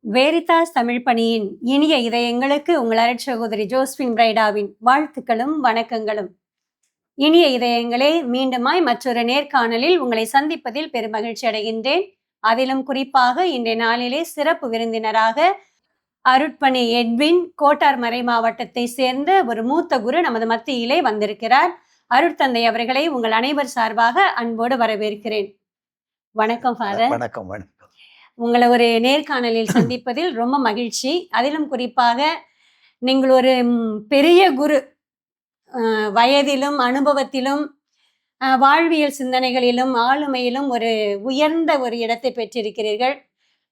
Veritas Tamil பணியின் இனிய இதயங்களுக்கு உங்கள் அருட்சகோதரி ஜோஸ்பின் பிரைடாவின் வாழ்த்துக்களும் வணக்கங்களும். இனிய இதயங்களே, மீண்டுமாய் மற்றொரு நேர்காணலில் உங்களை சந்திப்பதில் பெருமகிழ்ச்சி அடைகின்றேன். அதிலும் குறிப்பாக இன்றைய நாளிலே சிறப்பு விருந்தினராக அருட்பணி எட்வின் கோட்டார் மறை மாவட்டத்தை சேர்ந்த ஒரு மூத்த குரு நமது மத்தியிலே வந்திருக்கிறார். அருட்தந்தை அவர்களை உங்கள் அனைவர் சார்பாக அன்போடு வரவேற்கிறேன். வணக்கம் ஃபாதர். வணக்கம். வணக்கம். உங்களை ஒரு நேர்காணலில் சந்திப்பதில் ரொம்ப மகிழ்ச்சி. அதிலும் குறிப்பாக நீங்கள் ஒரு பெரிய குரு, வயதிலும் அனுபவத்திலும் வாழ்வியல் சிந்தனைகளிலும் ஆளுமையிலும் ஒரு உயர்ந்த ஒரு இடத்தை பெற்றிருக்கிறீர்கள்.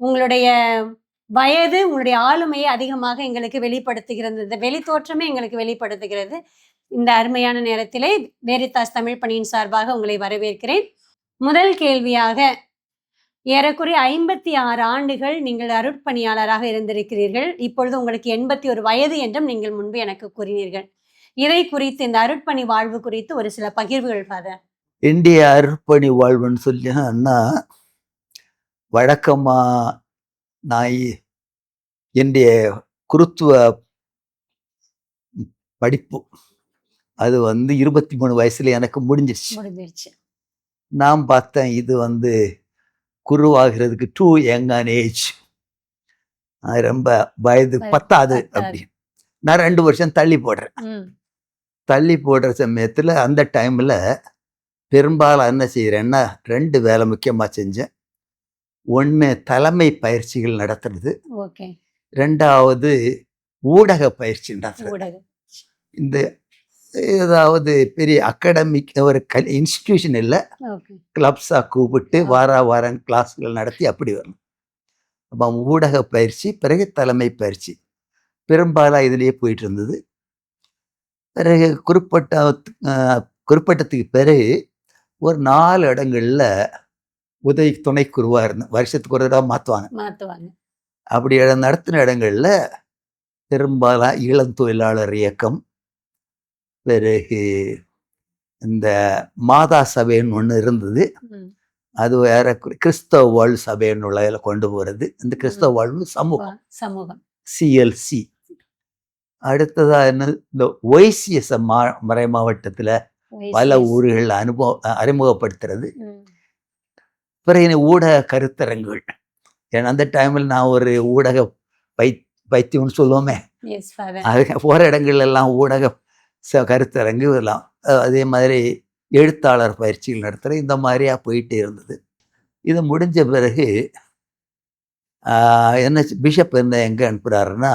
உங்களுடைய வயது உங்களுடைய ஆளுமையை அதிகமாக எங்களுக்கு வெளிப்படுத்துகிறது. இந்த வெளித்தோற்றமே எங்களுக்கு வெளிப்படுத்துகிறது. இந்த அருமையான நேரத்திலே வேரிதாஸ் தமிழ் பணியின் சார்பாக உங்களை வரவேற்கிறேன். முதல் கேள்வியாக, ஏறக்குறைய 56 ஆண்டுகள் நீங்கள் அருட்பணியாளராக இருந்திருக்கிறீர்கள். இப்பொழுது உங்களுக்கு 81 வயது என்றும் நீங்கள் முன்பு எனக்கு கூறினீர்கள். இதை குறித்து, இந்த அருட்பணி வாழ்வு குறித்து ஒரு சில பகிர்வுகள் ஃபாதர். இந்திய அருட்பணி வாழ்வுன்னு சொல்லினா, வழக்கமா நான் என்னுடைய குருத்துவ படிப்பு அது 23 வயசுல எனக்கு முடிஞ்சிருச்சு. நான் பார்த்தேன், இது குருவாகிறதுக்கு டூ யங் ஆன் ஏஜ், ரொம்ப வயது பத்தாது அப்படின்னு நான் 2 வருஷம் தள்ளி போடுற சமயத்தில் அந்த டைமில் பெரும்பாலும் என்ன செய்கிறேன்னா 2 வேலை முக்கியமாக செஞ்சேன். ஒன்று தலைமை பயிற்சிகள் நடத்துறது, 2வது ஊடக பயிற்சி நடத்துறது. இந்த ஏதாவது பெரிய அகாடமிக் ஒரு இன்ஸ்டிடியூஷன் இல்லை, கிளப்ஸாக கூப்பிட்டு வாரம் கிளாஸ்கள் நடத்தி அப்படி வரணும். அப்போ ஊடக பயிற்சி, பிறகு தலைமை பயிற்சி பெரும்பாலும் இதுலேயே போயிட்டு இருந்தது. பிறகு குறிப்பிட்டத்துக்கு பிறகு ஒரு 4 இடங்களில் உதவி துணைக்குருவாக இருந்தேன். வருஷத்துக்கு ஒரு தடவை மாற்றுவாங்க. அப்படி நடத்தின இடங்களில் பெரும்பாலும் இளம் தொழிலாளர் இயக்கம், பிறகு இந்த மாதா சபைன்னு ஒன்று இருந்தது, அது வேற கிறிஸ்தவ வாழ்வு சபைன்னு உள்ள கொண்டு போகிறது. இந்த கிறிஸ்தவ வாழ்வு சமூகம் CLC. அடுத்ததா என்ன, இந்த OICS மறை மாவட்டத்தில் பல ஊர்கள் அறிமுகப்படுத்துறது. பிறகு ஊடக கருத்தரங்குகள். ஏன்னா அந்த டைமில் நான் ஒரு ஊடக பைத்தியம்னு சொல்லுவோமே, அது போகிற இடங்கள் எல்லாம் ஊடக கருத்தரங்கு எல்லாம், அதே மாதிரி எழுத்தாளர் பயிற்சிகள் நடத்துகிற, இந்த மாதிரியாக போயிட்டே இருந்தது. இது முடிஞ்ச பிறகு என்ன பிஷப் என்ன எங்கே அனுப்புகிறாருன்னா,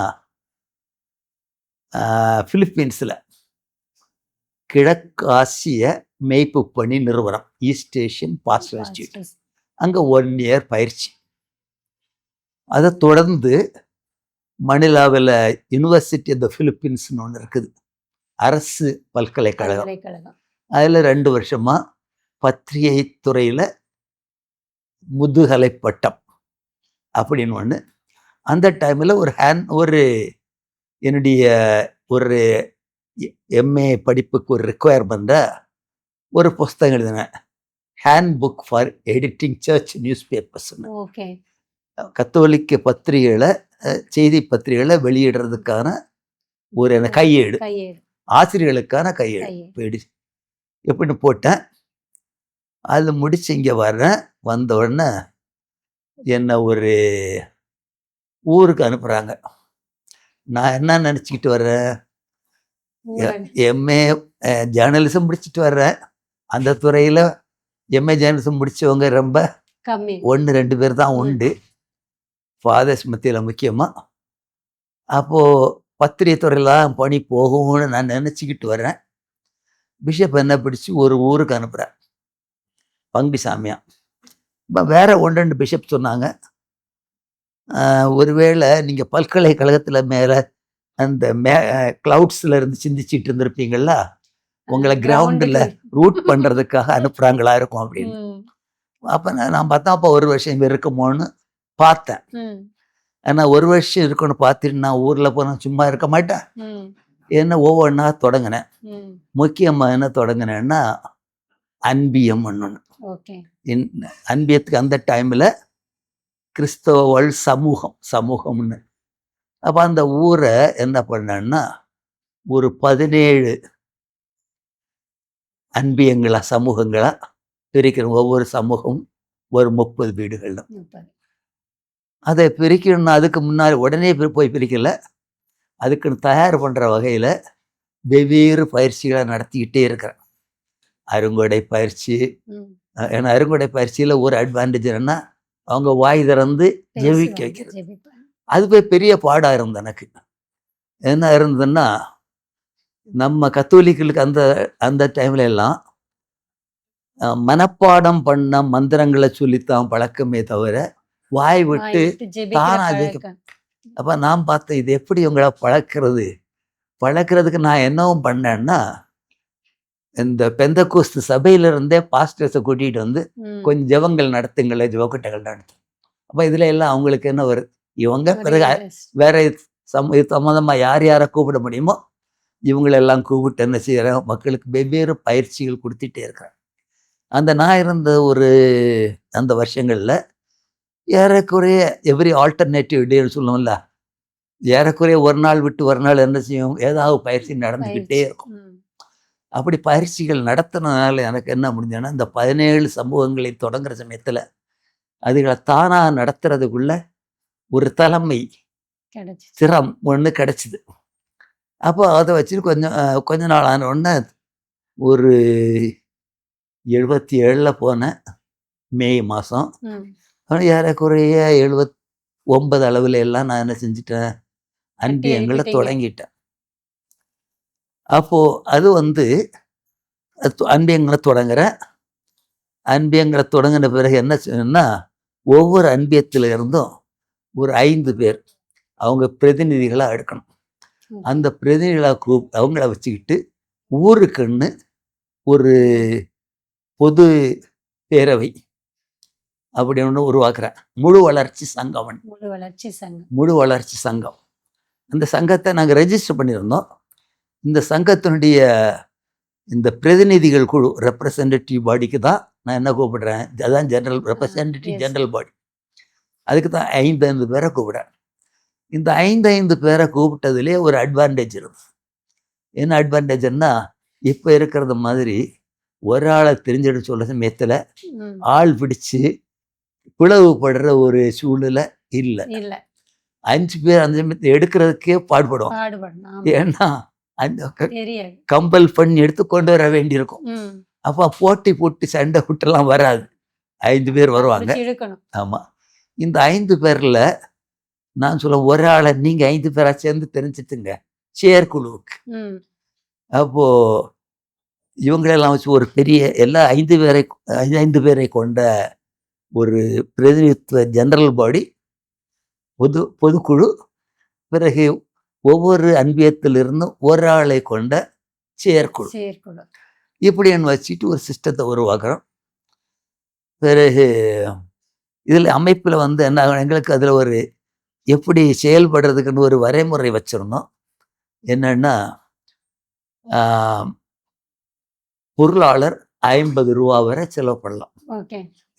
பிலிப்பீன்ஸில் கிழக்காசிய மேய்ப்பு பணி நிறுவனம், ஈஸ்ட் ஏஷியன் பாஸ்டர் இன்ஸ்டிடியூட், அங்கே 1 இயர் பயிற்சி. அதை தொடர்ந்து மணிலாவில் யூனிவர்சிட்டி ஆஃப் த பிலிப்பீன்ஸ்னு ஒன்று இருக்குது, அரசு பல்கலைக்கழகம். அதில் 2 வருஷமா பத்திரிகை துறையில் முதுகலை பட்டம் அப்படின்னு ஒன்று. அந்த டைமில் என்னுடைய ஒரு MA படிப்புக்கு ஒரு ரெக்குயர்மெண்ட்டாக ஒரு புஸ்தகம் எழுதினேன், handbook for editing church news பேப்பர்ஸ்னு. கத்தோலிக்க பத்திரிகைகளை, செய்தி பத்திரிகைகளை வெளியிடுறதுக்கான ஒரு கையேடு, ஆசிரியர்களுக்கான கையேடு எப்படின்னு போட்டேன். அது முடிச்சு இங்கே வந்த உடனே என்னை ஒரு ஊருக்கு அனுப்புகிறாங்க. நான் என்ன நினச்சிக்கிட்டு வர்றேன், MA ஜேர்னலிசம் முடிச்சுட்டு வர்றேன். அந்த துறையில் MA ஜேர்னலிசம் முடித்தவங்க ரொம்ப 1-2 பேர் தான் உண்டு, ஃபாதர்ஸ் மத்தியில் முக்கியமாக. அப்போது பத்திரிகை துறையில் பணி போகும்னு நான் நினச்சிக்கிட்டு வரேன். பிஷப் என்ன பிடிச்சி ஒரு ஊருக்கு அனுப்புகிறேன், பங்குசாமியா. இப்போ வேற 1-2 பிஷப் சொன்னாங்க, ஒருவேளை நீங்கள் பல்கலைக்கழகத்தில் மேலே அந்த கிளவுட்ஸில் இருந்து சிந்திச்சிட்டு இருந்திருப்பீங்களா, உங்களை கிரவுண்டில் ரூட் பண்ணுறதுக்காக அனுப்புகிறாங்களா இருக்கும் அப்படின்னு. அப்போ நான் பார்த்தா அப்போ 1 வருஷம் இருக்குமோன்னு பார்த்தேன். ஏன்னா 1 வருஷம் இருக்கணும் பார்த்துட்டு நான் ஊரில் போனால் சும்மா இருக்க மாட்டேன். என்ன ஒவ்வொன்றா தொடங்கினேன். முக்கியமாக என்ன தொடங்கினேன்னா, அன்பியம் ஒன்று. அன்பியத்துக்கு அந்த டைமில் கிறிஸ்தவ சமூகம்னு. அப்ப அந்த ஊரை என்ன பண்ணேன்னா ஒரு 17 அன்பியங்களா சமூகங்களா பிரிக்கிறோம். ஒவ்வொரு சமூகம் ஒரு 30 வீடுகள். அதை பிரிக்கணும்னா அதுக்கு முன்னாடி உடனே போய் பிரிக்கல, அதுக்குன்னு தயார் பண்ற வகையில வெவ்வேறு பயிற்சிகளை நடத்திக்கிட்டே இருக்கிறேன். அருங்கொடை பயிற்சி. ஏன்னா அருங்கொடை பயிற்சியில ஒரு அட்வான்டேஜ் என்னன்னா அவங்க வாய் திறந்து ஜெபிக்க வைக்கிறது. அது போய் பெரிய பாடா இருந்தது எனக்கு. என்ன இருந்ததுன்னா நம்ம கத்தோலிக்களுக்கு அந்த அந்த டைம்ல எல்லாம் மனப்பாடம் பண்ண மந்திரங்களை சொல்லித்தான் பழக்கமே தவிர வாய் விட்டு தானா ஜெபிக்க. அப்ப நான் பார்த்தேன், இது எப்படி உங்களை பழக்கிறதுக்கு நான் என்னவும் பண்ணேன்னா இந்த பெந்தகோஸ்து சபையில இருந்தே பாஸ்டர்ஸை கூட்டிட்டு வந்து கொஞ்சம் ஜெபங்கள் நடத்துங்களே, ஜெபக்கட்டைகள் நடத்து. அப்ப இதுல எல்லாம் அவங்களுக்கு என்ன வருது, இவங்க பிறகு வேற சம்மந்தமா யார் யாரை கூப்பிட முடியுமோ இவங்களெல்லாம் கூப்பிட்டு என்ன செய்யறேன், மக்களுக்கு வெவ்வேறு பயிற்சிகள் கொடுத்துட்டே இருக்கிறேன். அந்த நான் இருந்த அந்த வருஷங்கள்ல ஏறக்குறைய எவ்ரி ஆல்டர்னேட்டிவ் டேன்னு சொல்லுவோம்ல, ஏறக்குறைய ஒரு நாள் விட்டு ஒரு நாள் என்ன செய்யும், ஏதாவது பயிற்சி நடந்துக்கிட்டே இருக்கும். அப்படி பயிற்சிகள் நடத்தினால எனக்கு என்ன முடிஞ்சதுன்னா இந்த 17 சமூகங்களை தொடங்குற சமயத்துல அதுகளை தானா நடத்துறதுக்குள்ள ஒரு தலைமை சிரம் ஒன்று கிடைச்சிது. அப்போ அதை வச்சுட்டு கொஞ்ச நாள் ஆன உடனே ஒரு 77 போனேன், மே மாதம். ஏறக்குறைய 79 அளவில் எல்லாம் நான் என்ன செஞ்சிட்டேன், அன்பியங்களை தொடங்கிட்டேன். அப்போ அது அன்பியங்களை தொடங்கின பிறகு என்ன செய்யணும்னா ஒவ்வொரு அன்பியத்தில் இருந்தும் ஒரு 5 பேர் அவங்க பிரதிநிதிகளாக எடுக்கணும். அந்த பிரதிநிதிகளாக அவங்கள வச்சுக்கிட்டு ஊருக்குன்னு ஒரு பொது பேரவை அப்படி ஒன்று உருவாக்குறேன். முழு வளர்ச்சி சங்கம். அந்த சங்கத்தை நாங்கள் ரெஜிஸ்டர் பண்ணியிருந்தோம். இந்த சங்கத்தினுடைய இந்த பிரதிநிதிகள் குழு ரெப்ரசன்டேட்டிவ் பாடிக்கு தான் நான் என்ன கூப்பிடுறேன், அதான் ஜெனரல் பாடி. அதுக்கு தான் 5 பேரை கூப்பிடுறேன். இந்த 5 பேரை கூப்பிட்டதுலேயே ஒரு அட்வான்டேஜ் இருக்குது. என்ன அட்வான்டேஜ்னா இப்போ இருக்கிறது மாதிரி ஒரு ஆளை தெரிஞ்சுட்டு சொல்ற சமயத்தில் ஆள் பிடிச்சு பிளவுபடுற ஒரு சூழ்நிலை இல்லை. 5 பேர் அந்த சமயத்தை எடுக்கிறதுக்கே பாடுபடும். ஏன்னா கம்பல் பண்ணி எடுத்து கொண்டு வர வேண்டியிருக்கும். அப்ப போட்டு சண்டை விட்டுலாம் வராது. 5 பேர் வருவாங்க. ஆமா. இந்த 5 பேர்ல நான் சொல்ல ஒரு ஆளை நீங்க 5 பேரா சேர்ந்து தெரிஞ்சுட்டுங்க செயற்குழுவுக்கு. அப்போ இவங்களெல்லாம் வச்சு ஒரு பெரிய எல்லா 5 பேரை கொண்ட ஒரு பிரதிநிதித்துவ ஜெனரல் பாடி, பொதுக்குழு, பிறகு ஒவ்வொரு அன்பியத்திலிருந்தும் ஒரு ஆளை கொண்ட செயற்குழு. இப்படின்னு வச்சுட்டு ஒரு சிஸ்டத்தை உருவாக்குறோம். பிறகு இதில் அமைப்பில் என்ன எங்களுக்கு அதில் ஒரு எப்படி செயல்படுறதுக்குன்னு ஒரு வரைமுறை வச்சிருந்தோம். என்னன்னா பொருளாளர் 50 ரூபா வரை செலவு பண்ணலாம்.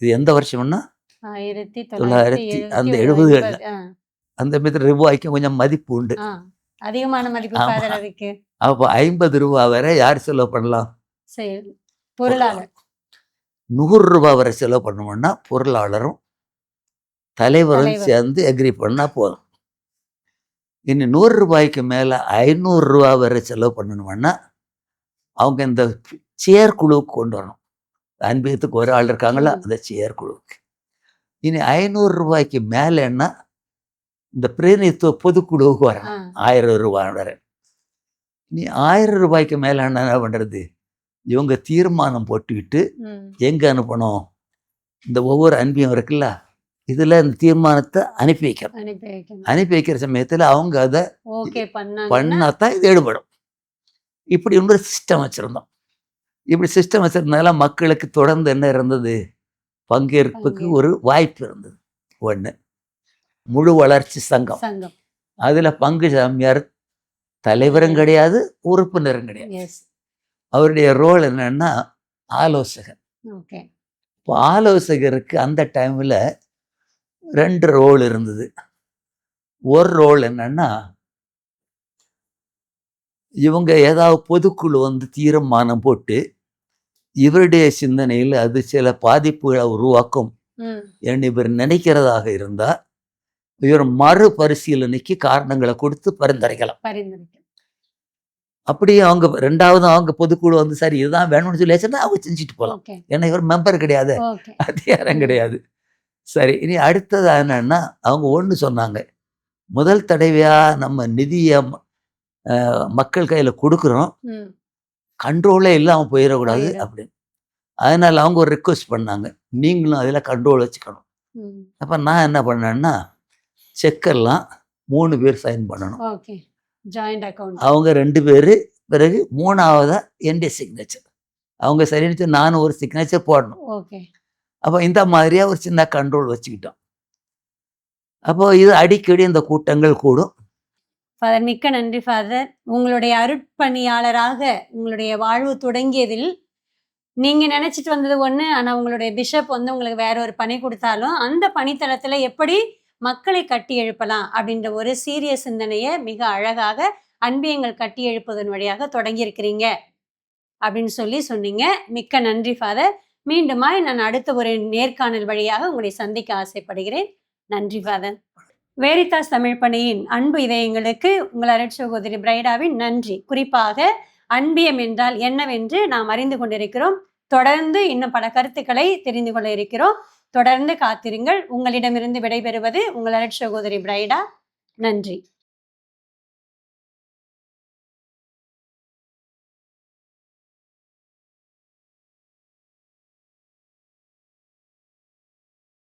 இது எந்த வருஷம்னா 1970களில். அந்த மாதிரி ரூபாய்க்கு கொஞ்சம் மதிப்பு உண்டு, அதிகமான மதிப்பு. அப்போ 50 ரூபா வரை யார் செலவு பண்ணலாம், பொருளாளர். 100 ரூபா வரை செலவு பண்ணோம்னா பொருளாளரும் தலைவரும் சேர்ந்து எக்ரி பண்ணா போதும். இனி 100 ரூபாய்க்கு மேல 500 ரூபா வரை செலவு பண்ணணும்னா அவங்க இந்த செயற்குழுவுக்கு கொண்டு வரணும். அன்பியத்துக்கு ஒரு ஆள் இருக்காங்களா, அந்த செயற்குழுவுக்கு. இனி 500 ரூபாய்க்கு மேலன்னா இந்த பிரதிநிதித்துவ பொதுக்குழுவுக்கு வரணும், 1000 ரூபாய் வரை. நீ 1000 ரூபாய்க்கு மேல என்ன பண்றது, இவங்க தீர்மானம் போட்டுக்கிட்டு எங்க அனுப்பணும், இந்த ஒவ்வொரு அன்பியம் இருக்குல்ல இதுல இந்த தீர்மானத்தை அனுப்பி வைக்கிற சமயத்துல அவங்க அதை பண்ணாதான் இது எடுபடும். இப்படி ஒரு சிஸ்டம் வச்சிருந்தோம். இப்படி சிஸ்டம் வச்சிருந்ததால மக்களுக்கு தொடர்ந்து என்ன இருந்தது, பங்கேற்புக்கு ஒரு வாய்ப்பு இருந்தது. ஒண்ணு முழு வளர்ச்சி சங்கம். அதுல பங்கு சாமியார் தலைவரும் கிடையாது, உறுப்பினரும் கிடையாது. அவருடைய ரோல் என்னன்னா ஆலோசகர். இப்போ ஆலோசகருக்கு அந்த டைம்ல 2 ரோல் இருந்தது. ஒரு ரோல் என்னன்னா, இவங்க ஏதாவது பொதுக்குழு வந்து தீர்மானம் போட்டு, இவருடைய சிந்தனையில் அது சில பாதிப்புகளை உருவாக்கும் என்று இவர் நினைக்கிறதாக இருந்தா, இவர் மறுபரிசீலனைக்கு காரணங்களை கொடுத்து பரிந்துரைக்கலாம். அப்படியே அவங்க 2வது அவங்க பொதுக்குழு வந்து சரி இதுதான் வேணும்னு சொல்லியாச்சுன்னா அவங்க செஞ்சுட்டு போகலாம். ஏன்னா இவர் மெம்பர் கிடையாது, அதிகாரம் கிடையாது. சரி, இனி அடுத்தது என்னன்னா, அவங்க ஒன்று சொன்னாங்க, முதல் தடவையா நம்ம நிதியை மக்கள் கையில கொடுக்குறோம், கண்ட்ரோலே இல்லாமல் போயிடக்கூடாது அப்படின்னு. அதனால அவங்க ஒரு ரிக்வெஸ்ட் பண்ணாங்க, நீங்களும் அதில் கண்ட்ரோல் வச்சுக்கணும். அப்போ நான் என்ன பண்ணேன்னா, செக்கெல்லாம் 3 பேர் சைன் பண்ணணும். அவங்க 2 பேர், பிறகு 3ஆவதா என்னுடைய சிக்னேச்சர். அவங்க சரின்னு நானும் ஒரு சிக்னேச்சர் போடணும். அப்போ இந்த மாதிரியா ஒரு சின்ன கண்ட்ரோல் வச்சுக்கிட்டோம். அப்போ இது அடிக்கடி இந்த கூட்டங்கள் கூடும். ஃபாதர், மிக்க நன்றி ஃபாதர். உங்களுடைய அருட்பணியாளராக உங்களுடைய வாழ்வு தொடங்கியதில் நீங்க நினைச்சிட்டு வந்தது ஒண்ணு, ஆனா உங்களுடைய பிஷப் வந்து உங்களுக்கு வேற ஒரு பணி கொடுத்தாலும் அந்த பணித்தளத்துல எப்படி மக்களை கட்டி எழுப்பலாம் அப்படின்ற ஒரு சீரிய சிந்தனையை மிக அழகாக அன்பியங்கள் கட்டி எழுப்புவதன் வழியாக தொடங்கி இருக்கிறீங்க அப்படின்னு சொன்னீங்க. மிக்க நன்றி ஃபாதர். மீண்டுமாய் நான் அடுத்த ஒரு நேர்காணல் வழியாக உங்களை சந்திக்க ஆசைப்படுகிறேன். நன்றி ஃபாதர். வேரித்தாஸ் தமிழ் பணியின் அன்பு இதயங்களுக்கு உங்கள் அருட்சகோதரி பிரைடாவின் நன்றி. குறிப்பாக அன்பியம் என்றால் என்னவென்று நாம் அறிந்து கொண்டிருக்கிறோம். தொடர்ந்து இன்னும் பல கருத்துக்களை தெரிந்து கொள்ள இருக்கிறோம். தொடர்ந்து காத்திருங்கள். உங்களிடமிருந்து விடைபெறுவது உங்கள் அருட்சகோதரி பிரைடா. நன்றி.